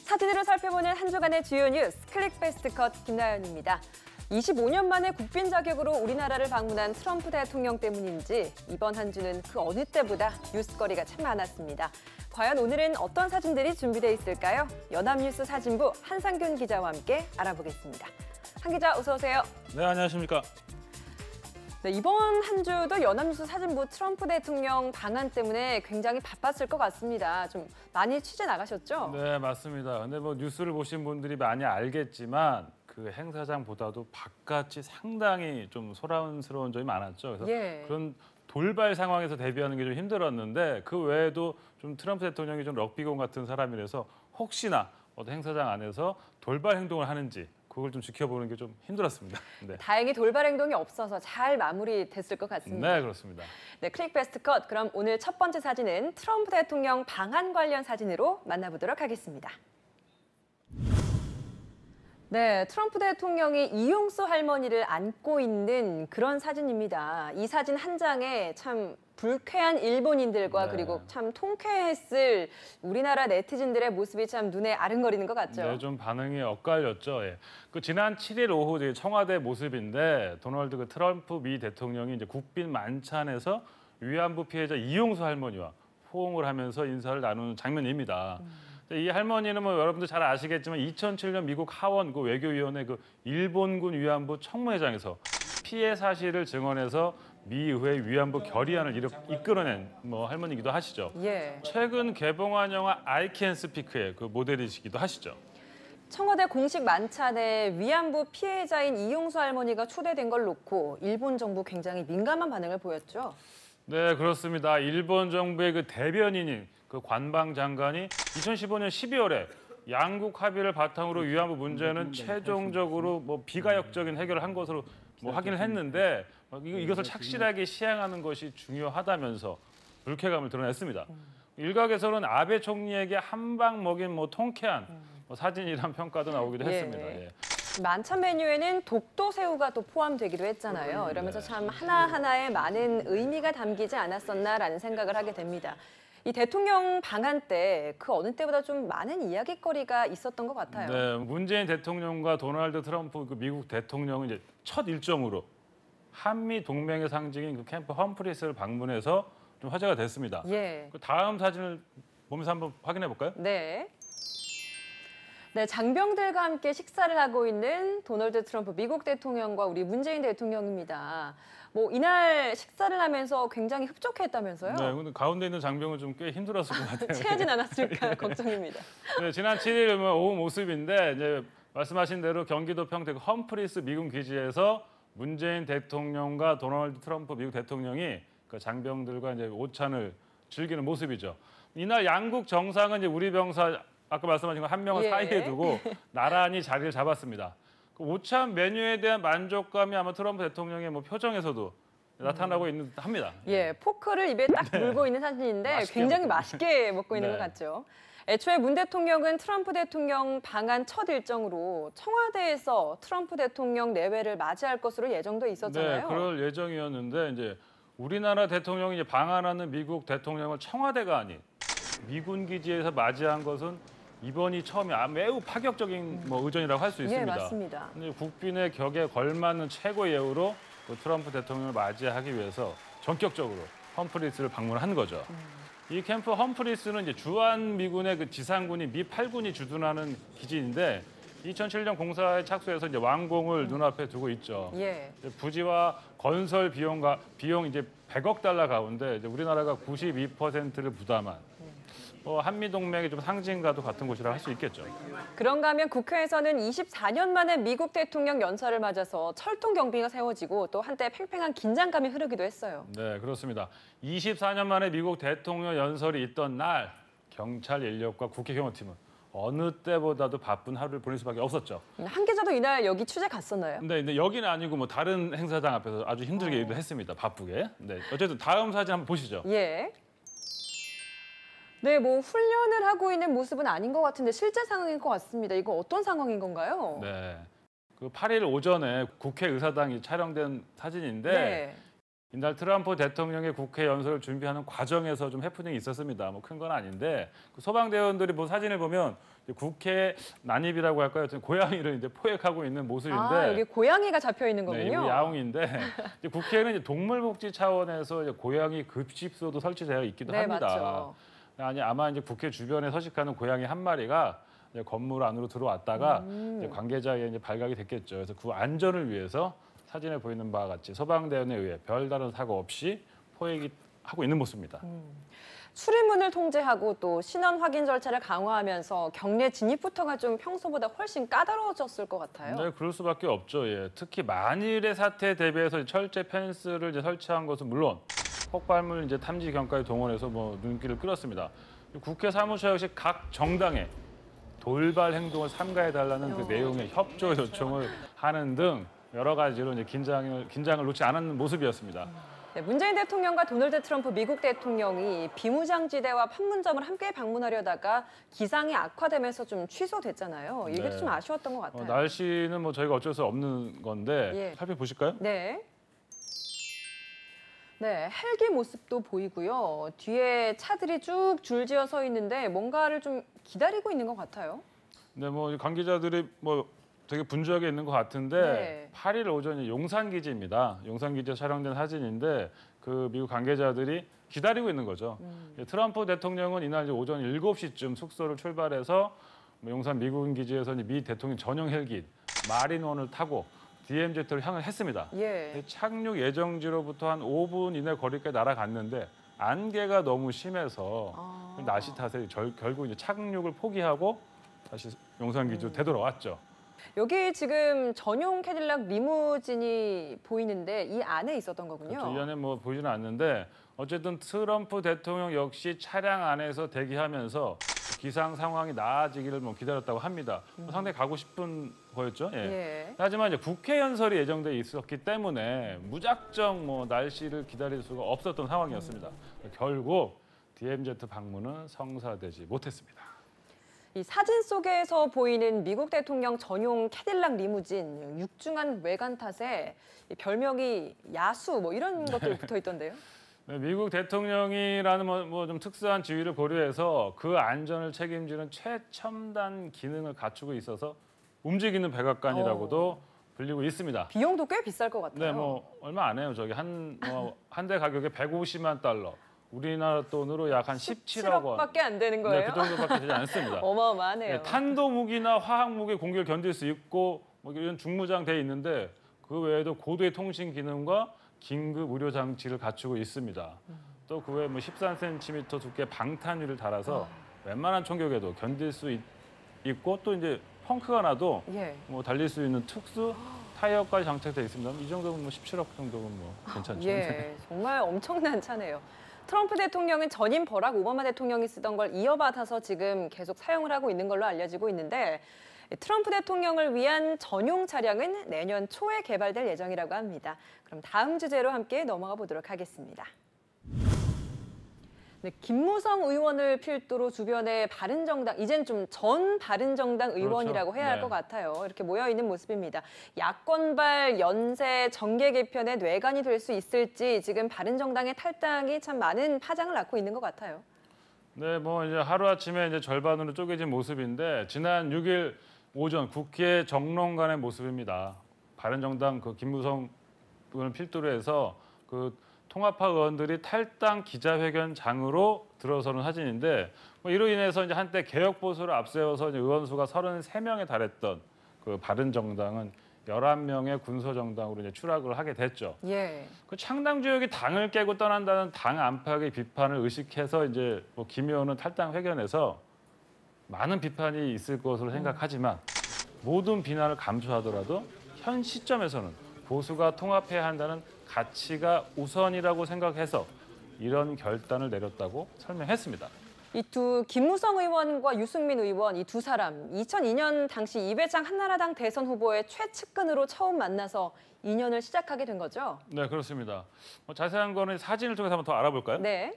사진으로 살펴보는 한 주간의 주요 뉴스, 클릭 베스트 컷 김나연입니다. 25년 만에 국빈 자격으로 우리나라를 방문한 트럼프 대통령 때문인지 이번 한 주는 그 어느 때보다 뉴스거리가 참 많았습니다. 과연 오늘은 어떤 사진들이 준비되어 있을까요? 연합뉴스 사진부 한상균 기자와 함께 알아보겠습니다. 한 기자 어서 오세요. 네, 안녕하십니까. 네, 이번 한 주도 연합뉴스 사진부 트럼프 대통령 방한 때문에 굉장히 바빴을 것 같습니다. 좀 많이 취재 나가셨죠? 네, 맞습니다. 근데 뭐 뉴스를 보신 분들이 많이 알겠지만 그 행사장보다도 바깥이 상당히 좀 소란스러운 점이 많았죠. 그래서 그런 돌발 상황에서 대비하는 게 좀 힘들었는데 그 외에도 좀 트럼프 대통령이 좀 럭비공 같은 사람이라서 혹시나 어떤 행사장 안에서 돌발 행동을 하는지 그걸 좀 지켜보는 게 좀 힘들었습니다. 네. 다행히 돌발 행동이 없어서 잘 마무리됐을 것 같습니다. 네, 그렇습니다. 네, 클릭 베스트 컷. 그럼 오늘 첫 번째 사진은 트럼프 대통령 방한 관련 사진으로 만나보도록 하겠습니다. 네, 트럼프 대통령이 이용수 할머니를 안고 있는 그런 사진입니다. 이 사진 한 장에 참 불쾌한 일본인들과 그리고 참 통쾌했을 우리나라 네티즌들의 모습이 참 눈에 아른거리는 것 같죠. 네, 좀 반응이 엇갈렸죠. 예. 그 지난 7일 오후 청와대 모습인데 도널드 트럼프 미 대통령이 이제 국빈 만찬에서 위안부 피해자 이용수 할머니와 호응을 하면서 인사를 나누는 장면입니다. 이 할머니는 뭐 여러분들 잘 아시겠지만 2007년 미국 하원 그 외교위원회 그 일본군 위안부 청무회장에서 피해 사실을 증언해서 미 의회 위안부 결의안을 이끌어낸 뭐 할머니기도 하시죠. 최근 개봉한 영화 I Can Speak의 그 모델이시기도 하시죠. 청와대 공식 만찬에 위안부 피해자인 이용수 할머니가 초대된 걸 놓고 일본 정부 굉장히 민감한 반응을 보였죠. 네, 그렇습니다. 일본 정부의 그 대변인인 그 관방 장관이 2015년 12월에 양국 합의를 바탕으로 위안부 문제는 최종적으로 뭐 비가역적인 해결을 한 것으로 뭐 확인을 했는데 이것을 착실하게 시행하는 것이 중요하다면서 불쾌감을 드러냈습니다. 일각에서는 아베 총리에게 한 방 먹인 뭐 통쾌한 사진이란 평가도 나오기도 했습니다. 예. 만찬 메뉴에는 독도새우가 또 포함되기도 했잖아요. 이러면서 참 하나하나에 많은 의미가 담기지 않았었나라는 생각을 하게 됩니다. 이 대통령 방한 때 그 어느 때보다 좀 많은 이야깃거리가 있었던 것 같아요. 네, 문재인 대통령과 도널드 트럼프 그 미국 대통령은 이제 첫 일정으로 한미 동맹의 상징인 그 캠프 험프리스를 방문해서 좀 화제가 됐습니다. 그 다음 사진을 보면서 한번 확인해 볼까요? 네, 장병들과 함께 식사를 하고 있는 도널드 트럼프 미국 대통령과 우리 문재인 대통령입니다. 뭐 이날 식사를 하면서 굉장히 흡족했다면서요? 네, 근데 가운데 있는 장병은 좀 꽤 힘들었을 것 같아요. 체하진 않았을까 걱정입니다. 네, 지난 7일 오후 모습인데 이제 말씀하신 대로 경기도 평택 험프리스 미군 기지에서 문재인 대통령과 도널드 트럼프 미국 대통령이 그 장병들과 이제 오찬을 즐기는 모습이죠. 이날 양국 정상은 이제 우리 병사 아까 말씀하신 거 한 명을 사이에 두고 나란히 자리를 잡았습니다. 그 오찬 메뉴에 대한 만족감이 아마 트럼프 대통령의 뭐 표정에서도 나타나고 있는 듯합니다. 포크를 입에 딱 물고 있는 사진인데 굉장히 맛있게 먹고 있는 것 같죠. 애초에 문 대통령은 트럼프 대통령 방한 첫 일정으로 청와대에서 트럼프 대통령 내외를 맞이할 것으로 예정돼 있었잖아요. 네, 그럴 예정이었는데 이제 우리나라 대통령이 이제 방한하는 미국 대통령을 청와대가 아닌 미군 기지에서 맞이한 것은 이번이 처음이 매우 파격적인 뭐 의전이라고 할 수 있습니다. 맞습니다. 근데 국빈의 격에 걸맞는 최고 예우로 트럼프 대통령을 맞이하기 위해서 전격적으로 험프리스를 방문한 거죠. 이 캠프 험프리스는 이제 주한 미군의 그 지상군이 미 8군이 주둔하는 기지인데 2007년 공사에 착수해서 이제 완공을 눈앞에 두고 있죠. 부지와 건설 비용 이제 100억 달러 가운데 이제 우리나라가 92%를 부담한 한미 동맹의 좀 상징과도 같은 곳이라 할 수 있겠죠. 그런가 하면 국회에서는 24년 만에 미국 대통령 연설을 맞아서 철통 경비가 세워지고 또 한때 팽팽한 긴장감이 흐르기도 했어요. 네, 그렇습니다. 24년 만에 미국 대통령 연설이 있던 날 경찰 인력과 국회 경호팀은 어느 때보다도 바쁜 하루를 보낼 수밖에 없었죠. 한 기자도 이날 여기 취재 갔었나요? 네, 근데 여기는 아니고 뭐 다른 행사장 앞에서 아주 힘들게 일도 했습니다. 바쁘게. 네, 어쨌든 다음 사진 한번 보시죠. 네, 뭐 훈련을 하고 있는 모습은 아닌 것 같은데 실제 상황인 것 같습니다. 이거 어떤 상황인 건가요? 네, 그 8일 오전에 국회의사당이 촬영된 사진인데 이날 트럼프 대통령의 국회 연설을 준비하는 과정에서 좀 해프닝이 있었습니다. 뭐 큰 건 아닌데 그 소방대원들이 뭐 사진을 보면 국회 난입이라고 할까요? 고양이를 이제 포획하고 있는 모습인데. 아, 여기 고양이가 잡혀 있는 네, 거군요. 이거 야옹인데 이제 국회에는 이제 동물복지 차원에서 이제 고양이 급식소도 설치되어 있기도 네, 합니다. 맞죠. 아니 아마 이제 국회 주변에 서식하는 고양이 한 마리가 이제 건물 안으로 들어왔다가 이제 관계자에 이제 발각이 됐겠죠. 그래서 그 안전을 위해서 사진에 보이는 바와 같이 소방대원에 의해 별다른 사고 없이 포획이 하고 있는 모습입니다. 출입문을 통제하고 또 신원 확인 절차를 강화하면서 경내 진입부터가 좀 평소보다 훨씬 까다로워졌을 것 같아요. 네, 그럴 수밖에 없죠. 예. 특히 만일의 사태에 대비해서 철제 펜스를 이제 설치한 것은 물론 폭발물 이제 탐지 경까지 동원해서 뭐 눈길을 끌었습니다. 국회 사무처 역시 각 정당에 돌발 행동을 삼가해달라는 그 내용의 협조 요청을 하는 등 여러 가지로 이제 긴장을 놓지 않은 모습이었습니다. 네, 문재인 대통령과 도널드 트럼프 미국 대통령이 비무장지대와 판문점을 함께 방문하려다가 기상이 악화되면서 좀 취소됐잖아요. 이게 네. 좀 아쉬웠던 것 같아요. 날씨는 뭐 저희가 어쩔 수 없는 건데 예. 살펴보실까요? 네. 네, 헬기 모습도 보이고요. 뒤에 차들이 쭉 줄지어 서 있는데 뭔가를 좀 기다리고 있는 것 같아요. 네, 뭐 관계자들이 뭐 되게 분주하게 있는 것 같은데 네. 8일 오전에 용산기지입니다. 용산기지에 촬영된 사진인데 그 미국 관계자들이 기다리고 있는 거죠. 트럼프 대통령은 이날 이제 오전 7시쯤 숙소를 출발해서 용산 미군 기지에서 미 대통령 전용 헬기 마린원을 타고 DMZ를 향을 했습니다. 예. 착륙 예정지로부터 한 5분 이내 거리까지 날아갔는데 안개가 너무 심해서 날씨 탓에 결국 이제 착륙을 포기하고 다시 용산 기지로 되돌아왔죠. 여기 지금 전용 캐딜락 리무진이 보이는데 이 안에 있었던 거군요. 그렇죠. 이 안에 뭐 보이지는 않는데 어쨌든 트럼프 대통령 역시 차량 안에서 대기하면서 기상 상황이 나아지기를 뭐 기다렸다고 합니다. 상당히 가고 싶은 거였죠. 예. 예. 하지만 이제 국회 연설이 예정돼 있었기 때문에 무작정 뭐 날씨를 기다릴 수가 없었던 상황이었습니다. 결국 DMZ 방문은 성사되지 못했습니다. 이 사진 속에서 보이는 미국 대통령 전용 캐딜락 리무진 육중한 외관 탓에 이 별명이 야수 뭐 이런 것들 붙어 있던데요. 네, 미국 대통령이라는 뭐 좀 특수한 지위를 고려해서 그 안전을 책임지는 최첨단 기능을 갖추고 있어서 움직이는 백악관이라고도 불리고 있습니다. 비용도 꽤 비쌀 것 같아요. 네, 뭐 얼마 안 해요. 저기 한 대 가격에 150만 달러. 우리나라 돈으로 약 한 17억 원. 17억밖에 안 되는 네, 거예요? 그 정도밖에 되지 않습니다. 어마어마하네요. 네, 탄도 무기나 화학 무기 공격을 견딜 수 있고 뭐 이런 중무장돼 있는데 그 외에도 고도의 통신 기능과 긴급 의료 장치를 갖추고 있습니다. 또 그 외에 뭐 13cm 두께 방탄유를 달아서 웬만한 총격에도 견딜 수 있고 또 이제 펑크가 나도 예. 뭐 달릴 수 있는 특수 타이어까지 장착돼 있습니다. 이 정도면 뭐 17억 정도면 뭐 괜찮죠. 예, 정말 엄청난 차네요. 트럼프 대통령은 전임 버락 오바마 대통령이 쓰던 걸 이어받아서 지금 계속 사용을 하고 있는 걸로 알려지고 있는데 트럼프 대통령을 위한 전용 차량은 내년 초에 개발될 예정이라고 합니다. 그럼 다음 주제로 함께 넘어가 보도록 하겠습니다. 네, 김무성 의원을 필두로 주변에 바른정당, 이젠 좀 전 바른정당 의원이라고 그렇죠. 해야 할 것 네. 같아요. 이렇게 모여있는 모습입니다. 야권발 연쇄 정계 개편의 뇌관이 될 수 있을지 지금 바른정당의 탈당이 참 많은 파장을 낳고 있는 것 같아요. 네, 뭐 이제 하루아침에 이제 절반으로 쪼개진 모습인데 지난 6일 오전 국회 정론관의 모습입니다. 바른정당 그 김무성 의원을 필두로 해서 그 통합파 의원들이 탈당 기자회견장으로 들어서는 사진인데 뭐 이로 인해서 이제 한때 개혁 보수를 앞세워서 이제 의원 수가 33명에 달했던 그 바른정당은 11명의 군소정당으로 이제 추락을 하게 됐죠. 예. 그 창당 주역이 당을 깨고 떠난다는 당 안팎의 비판을 의식해서 이제 뭐 김 의원은 탈당 회견에서 많은 비판이 있을 것으로 생각하지만 모든 비난을 감수하더라도 현 시점에서는 보수가 통합해야 한다는 가치가 우선이라고 생각해서 이런 결단을 내렸다고 설명했습니다. 이 두 김무성 의원과 유승민 의원 이 두 사람 2002년 당시 이회창 한나라당 대선 후보의 최측근으로 처음 만나서 인연을 시작하게 된 거죠? 네, 그렇습니다. 뭐 자세한 거는 사진을 통해서 한번 더 알아볼까요? 네.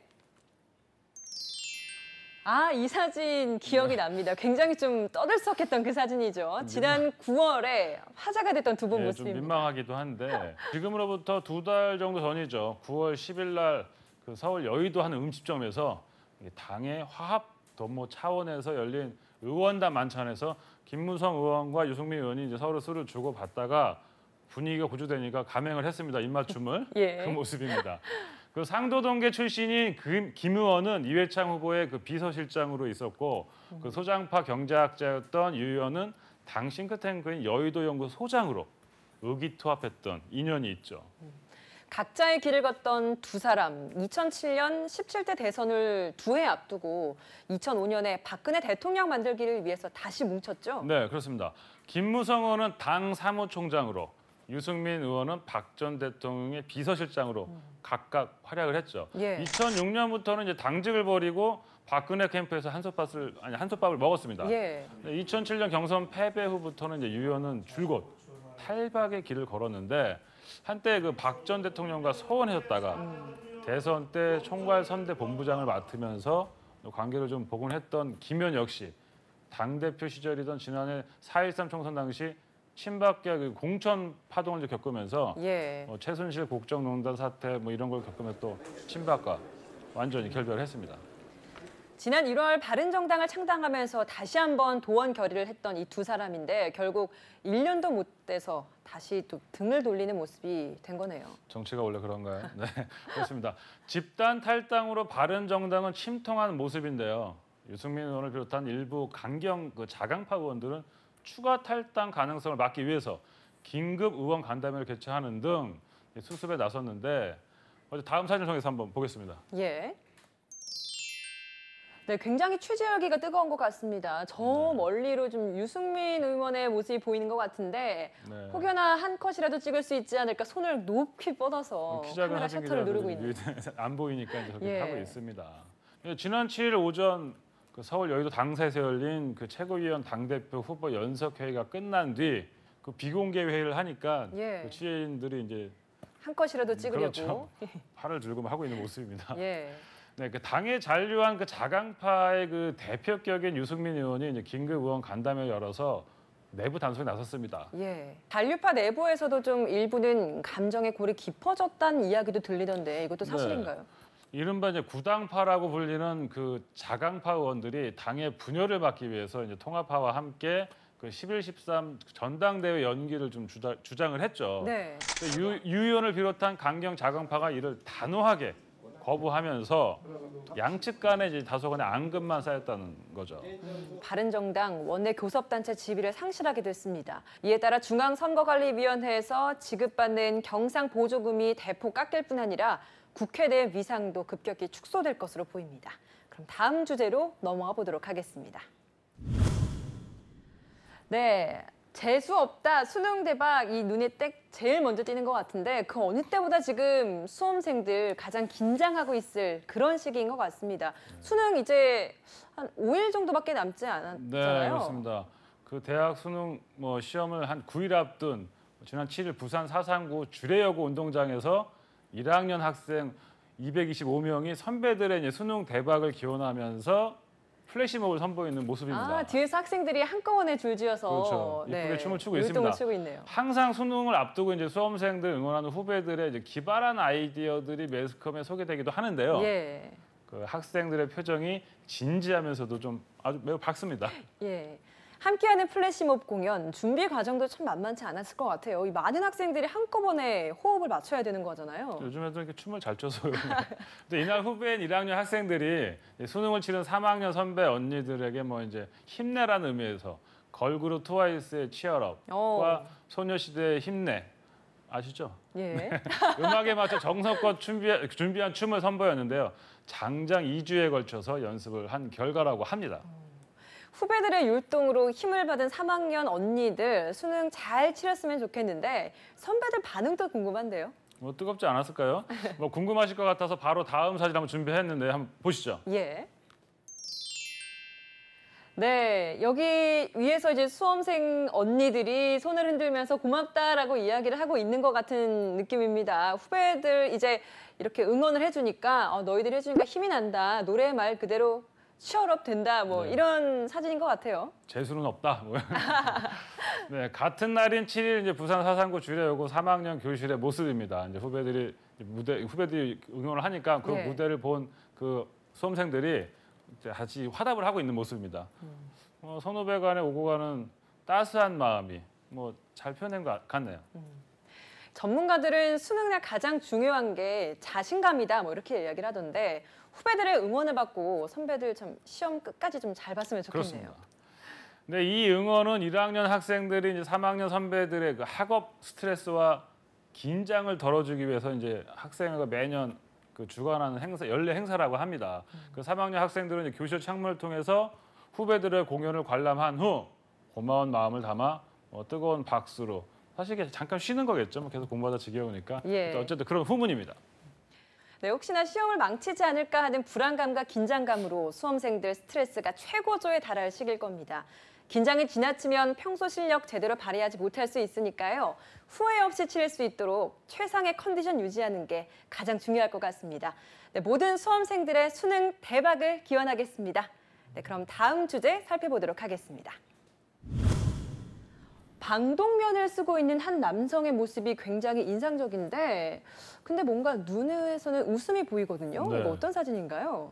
아, 이 사진 기억이 납니다. 굉장히 좀 떠들썩했던 그 사진이죠. 지난 9월에 화제가 됐던 두 분 좀 모습입니다. 민망하기도 한데 지금으로부터 2달 정도 전이죠. 9월 10일 날 그 서울 여의도 한 음식점에서 당의 화합 도모 차원에서 열린 의원단 만찬에서 김무성 의원과 유승민 의원이 이제 서로 술을 주고 받다가 분위기가 고조되니까 감행을 했습니다. 입맞춤을. 예. 그 모습입니다. 그 상도동계 출신인 김 의원은 이회창 후보의 그 비서실장으로 있었고 그 소장파 경제학자였던 유 의원은 당 싱크탱크인 여의도 연구 소장으로 의기투합했던 인연이 있죠. 각자의 길을 걷던 두 사람, 2007년 17대 대선을 2해 앞두고 2005년에 박근혜 대통령 만들기를 위해서 다시 뭉쳤죠. 네, 그렇습니다. 김무성 의원은 당 사무총장으로, 유승민 의원은 박 전 대통령의 비서실장으로 각각 활약을 했죠. 예. 2006년부터는 이제 당직을 버리고 박근혜 캠프에서 한솥밥을 먹었습니다. 예. 2007년 경선 패배 후부터는 이제 유 의원은 줄곧 탈박의 길을 걸었는데 한때 그 박 전 대통령과 서원해졌다가 대선 때 총괄 선대 본부장을 맡으면서 관계를 좀 복원했던 김 의원 역시 당대표 시절이던 지난해 4.13 총선 당시 친박계 그 공천 파동을 겪으면서 예. 최순실 국정농단 사태 뭐 이런 걸 겪으면서 또 친박과 완전히 결별을 했습니다. 지난 1월 바른정당을 창당하면서 다시 한번 도원 결의를 했던 이 두 사람인데 결국 1년도 못 돼서 다시 또 등을 돌리는 모습이 된 거네요. 정치가 원래 그런가요? 네, 그렇습니다. 집단 탈당으로 바른정당은 침통한 모습인데요. 유승민 의원을 비롯한 일부 강경 자강파 의원들은 추가 탈당 가능성을 막기 위해서 긴급 의원 간담회를 개최하는 등 수습에 나섰는데 다음 사진을 통해서 한번 보겠습니다. 예. 네, 굉장히 취재 열기가 뜨거운 것 같습니다. 저 멀리로 좀 유승민 의원의 모습이 보이는 것 같은데 네. 혹여나 한 컷이라도 찍을 수 있지 않을까 손을 높이 뻗어서 키 작은 카메라 사진 셔터를 누르고 기자들이 있는. 안 보이니까 이제 그렇게 예. 하고 있습니다. 지난 7일 오전 그 서울 여의도 당사에서 열린 그 최고위원 당대표 후보 연석회의가 끝난 뒤 그 비공개 회의를 하니까 예. 그 취재인들이 이제 한 컷이라도 찍으려고. 그렇죠. 팔을 들고 하고 있는 모습입니다. 예. 네, 그 당에 잔류한 그 자강파의 그 대표격인 유승민 의원이 이제 긴급 의원 간담회를 열어서 내부 단속에 나섰습니다. 예. 잔류파 내부에서도 좀 일부는 감정의 골이 깊어졌다는 이야기도 들리던데 이것도 사실인가요? 이른바 이제 구당파라고 불리는 그 자강파 의원들이 당의 분열을 막기 위해서 이제 통합파와 함께 그 11.13 전당대회 연기를 좀 주장을 했죠. 네. 유 의원을 비롯한 강경 자강파가 이를 단호하게 거부하면서 양측 간에 이제 다소간의 앙금만 쌓였다는 거죠. 바른정당 원내 교섭단체 지위를 상실하게 됐습니다. 이에 따라 중앙선거관리위원회에서 지급받는 경상 보조금이 대폭 깎일 뿐 아니라 국회 내 위상도 급격히 축소될 것으로 보입니다. 그럼 다음 주제로 넘어가 보도록 하겠습니다. 네, 재수 없다, 수능 대박 이 눈에 딱 제일 먼저 띄는 것 같은데 그 어느 때보다 지금 수험생들 가장 긴장하고 있을 그런 시기인 것 같습니다. 수능 이제 한 5일 정도밖에 남지 않았잖아요. 네, 그렇습니다. 그 대학 수능 시험을 한 9일 앞둔 지난 7일 부산 사상구 주례여고 운동장에서 1학년 학생 225명이 선배들의 이제 수능 대박을 기원하면서 플래시몹을 선보이는 모습입니다. 아, 뒤에서 학생들이 한꺼번에 줄지어서 그렇죠. 이쁘게 춤을 추고 있습니다. 율동을 추고 있네요. 항상 수능을 앞두고 이제 수험생들 응원하는 후배들의 이제 기발한 아이디어들이 매스컴에 소개되기도 하는데요. 예. 그 학생들의 표정이 진지하면서도 좀 아주 매우 밝습니다. 예. 함께하는 플래시몹 공연 준비 과정도 참 만만치 않았을 것 같아요. 이 많은 학생들이 한꺼번에 호흡을 맞춰야 되는 거잖아요. 요즘에도 이렇게 춤을 잘 춰서요. 근데 이날 후배인 1학년 학생들이 수능을 치른 3학년 선배 언니들에게 이제 힘내라는 의미에서 걸그룹 트와이스의 치얼업과 소녀시대의 힘내 아시죠? 예. 음악에 맞춰 정성껏 준비한 춤을 선보였는데요. 장장 2주에 걸쳐서 연습을 한 결과라고 합니다. 후배들의 율동으로 힘을 받은 3학년 언니들 수능 잘 치렀으면 좋겠는데 선배들 반응도 궁금한데요. 뜨겁지 않았을까요? 궁금하실 것 같아서 바로 다음 사진 한번 준비했는데 한번 보시죠. 예. 네, 여기 위에서 이제 수험생 언니들이 손을 흔들면서 고맙다라고 이야기를 하고 있는 것 같은 느낌입니다. 후배들 이제 이렇게 응원을 해주니까 너희들이 해주니까 힘이 난다. 노래의 말 그대로 취업업 된다 뭐 네. 이런 사진인 것 같아요. 재수는 없다. 뭐. 네, 같은 날인 7일 이제 부산 사상구 주례여고 3학년 교실의 모습입니다. 이제 후배들이 응원을 하니까 그 네. 무대를 본 그 수험생들이 이제 같이 화답을 하고 있는 모습입니다. 선후배 간에 오고 가는 따스한 마음이 뭐 잘 표현된 것 같네요. 전문가들은 수능날 가장 중요한 게 자신감이다 뭐 이렇게 이야기를 하던데 후배들의 응원을 받고 선배들 참 시험 끝까지 좀 잘 봤으면 좋겠네요. 그렇습니다. 근데 이 응원은 1학년 학생들이 이제 3학년 선배들의 그 학업 스트레스와 긴장을 덜어주기 위해서 이제 학생회가 매년 그 주관하는 행사, 연례 행사라고 합니다. 그 3학년 학생들은 이제 교실 창문을 통해서 후배들의 공연을 관람한 후 고마운 마음을 담아 뜨거운 박수로 사실 이게 잠깐 쉬는 거겠죠. 뭐 계속 공부하다 지겨우니까. 예. 어쨌든 그런 후문입니다. 네, 혹시나 시험을 망치지 않을까 하는 불안감과 긴장감으로 수험생들 스트레스가 최고조에 달할 시기일 겁니다. 긴장이 지나치면 평소 실력 제대로 발휘하지 못할 수 있으니까요. 후회 없이 치를 수 있도록 최상의 컨디션 유지하는 게 가장 중요할 것 같습니다. 네, 모든 수험생들의 수능 대박을 기원하겠습니다. 네, 그럼 다음 주제 살펴보도록 하겠습니다. 방독면을 쓰고 있는 한 남성의 모습이 굉장히 인상적인데 근데 뭔가 눈에서는 웃음이 보이거든요. 네. 이거 어떤 사진인가요?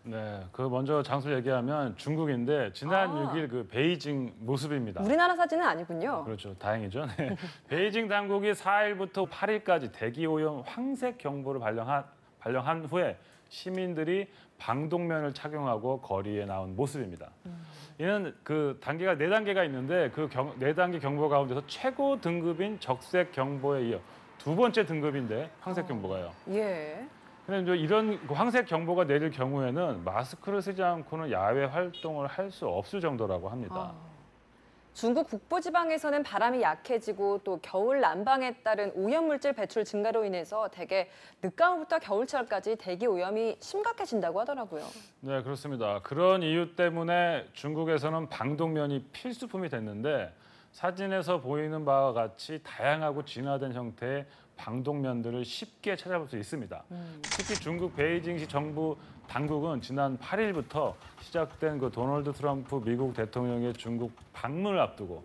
네, 그 먼저 장소 얘기하면 중국인데 지난 아. 6일 그 베이징 모습입니다. 우리나라 사진은 아니군요. 그렇죠, 다행이죠. 네. 베이징 당국이 4일부터 8일까지 대기오염 황색 경보를 발령한 후에 시민들이 방독면을 착용하고 거리에 나온 모습입니다. 이는 그 단계가 4단계가 있는데 그 4단계 경보 가운데서 최고 등급인 적색 경보에 이어 두 번째 등급인데 황색 경보가요. 예. 근데 이제 이런 황색 경보가 내릴 경우에는 마스크를 쓰지 않고는 야외 활동을 할 수 없을 정도라고 합니다. 중국 북부지방에서는 바람이 약해지고 또 겨울 난방에 따른 오염물질 배출 증가로 인해서 대개 늦가을부터 겨울철까지 대기 오염이 심각해진다고 하더라고요. 네, 그렇습니다. 그런 이유 때문에 중국에서는 방독면이 필수품이 됐는데 사진에서 보이는 바와 같이 다양하고 진화된 형태의 방독면들을 쉽게 찾아볼 수 있습니다. 특히 중국 베이징시 정부 당국은 지난 8일부터 시작된 그 도널드 트럼프 미국 대통령의 중국 방문을 앞두고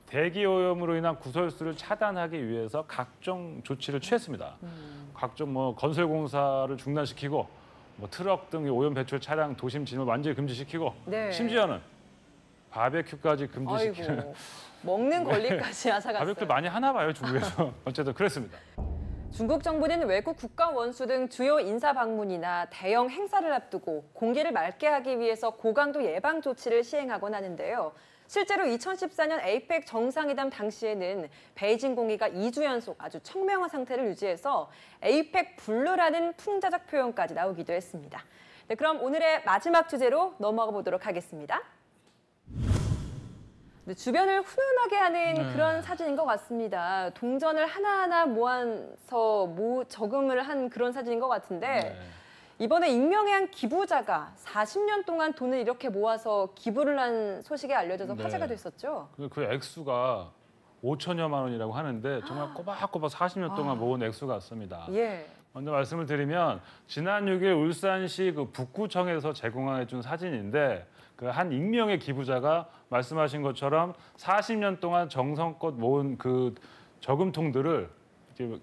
대기 오염으로 인한 구설수를 차단하기 위해서 각종 조치를 취했습니다. 각종 뭐 건설 공사를 중단시키고 뭐 트럭 등 오염 배출 차량 도심 진입을 완전히 금지시키고 네. 심지어는 바베큐까지 금지시키는 아이고, 먹는 권리까지 앗아갔어요. 바베큐 많이 하나 봐요, 중국에서. 어쨌든 그랬습니다. 중국 정부는 외국 국가 원수 등 주요 인사 방문이나 대형 행사를 앞두고 공기를 맑게 하기 위해서 고강도 예방 조치를 시행하곤 하는데요. 실제로 2014년 에이펙 정상회담 당시에는 베이징 공기가 2주 연속 아주 청명한 상태를 유지해서 에이펙 블루라는 풍자적 표현까지 나오기도 했습니다. 네, 그럼 오늘의 마지막 주제로 넘어가 보도록 하겠습니다. 주변을 훈훈하게 하는 그런 사진인 것 같습니다. 동전을 하나하나 모아서 저금을 한 그런 사진인 것 같은데 이번에 익명의 한 기부자가 40년 동안 돈을 이렇게 모아서 기부를 한 소식이 알려져서 화제가 됐었죠. 그 액수가 5천여만 원이라고 하는데 정말 꼬박꼬박 40년 동안 모은 액수가 같습니다. 예. 먼저 말씀을 드리면 지난 6일 울산시 그 북구청에서 제공해 준 사진인데 그 한 익명의 기부자가 말씀하신 것처럼 40년 동안 정성껏 모은 그 저금통들을 이렇게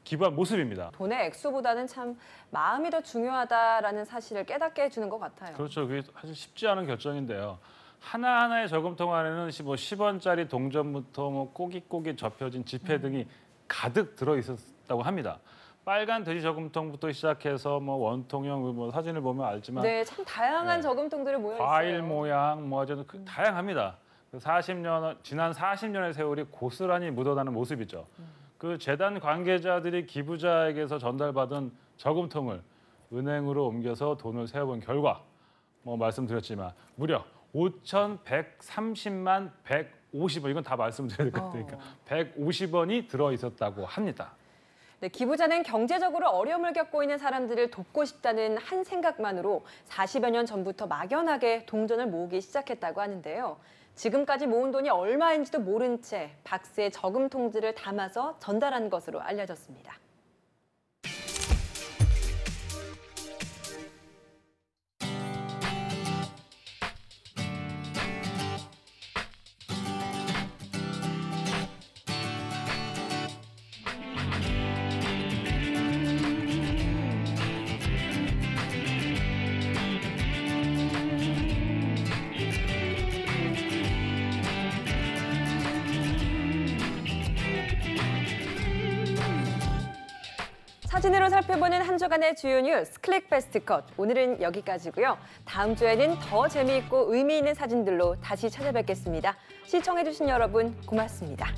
기부한 모습입니다. 돈의 액수보다는 참 마음이 더 중요하다라는 사실을 깨닫게 해주는 것 같아요. 그렇죠. 그게 사실 쉽지 않은 결정인데요. 하나하나의 저금통 안에는 10원짜리 동전부터 뭐 꼬깃꼬깃 접혀진 지폐 등이 가득 들어 있었다고 합니다. 빨간 돼지 저금통부터 시작해서 뭐 원통형 뭐 사진을 보면 알지만 네, 참 다양한 저금통들이 모여 있어요. 과일 모양 뭐 아주 다양합니다. 지난 40년의 세월이 고스란히 묻어나는 모습이죠. 그 재단 관계자들이 기부자에게서 전달받은 저금통을 은행으로 옮겨서 돈을 세어본 결과 뭐 말씀드렸지만 무려 5,130만 150원 이건 다 말씀드려야 될 것 같으니까 150원이 들어 있었다고 합니다. 네, 기부자는 경제적으로 어려움을 겪고 있는 사람들을 돕고 싶다는 한 생각만으로 40여 년 전부터 막연하게 동전을 모으기 시작했다고 하는데요. 지금까지 모은 돈이 얼마인지도 모른 채 박스에 저금통들을 담아서 전달한 것으로 알려졌습니다. 사진으로 살펴보는 한 주간의 주요 뉴스 클릭 베스트 컷. 오늘은 여기까지고요. 다음 주에는 더 재미있고 의미 있는 사진들로 다시 찾아뵙겠습니다. 시청해주신 여러분 고맙습니다.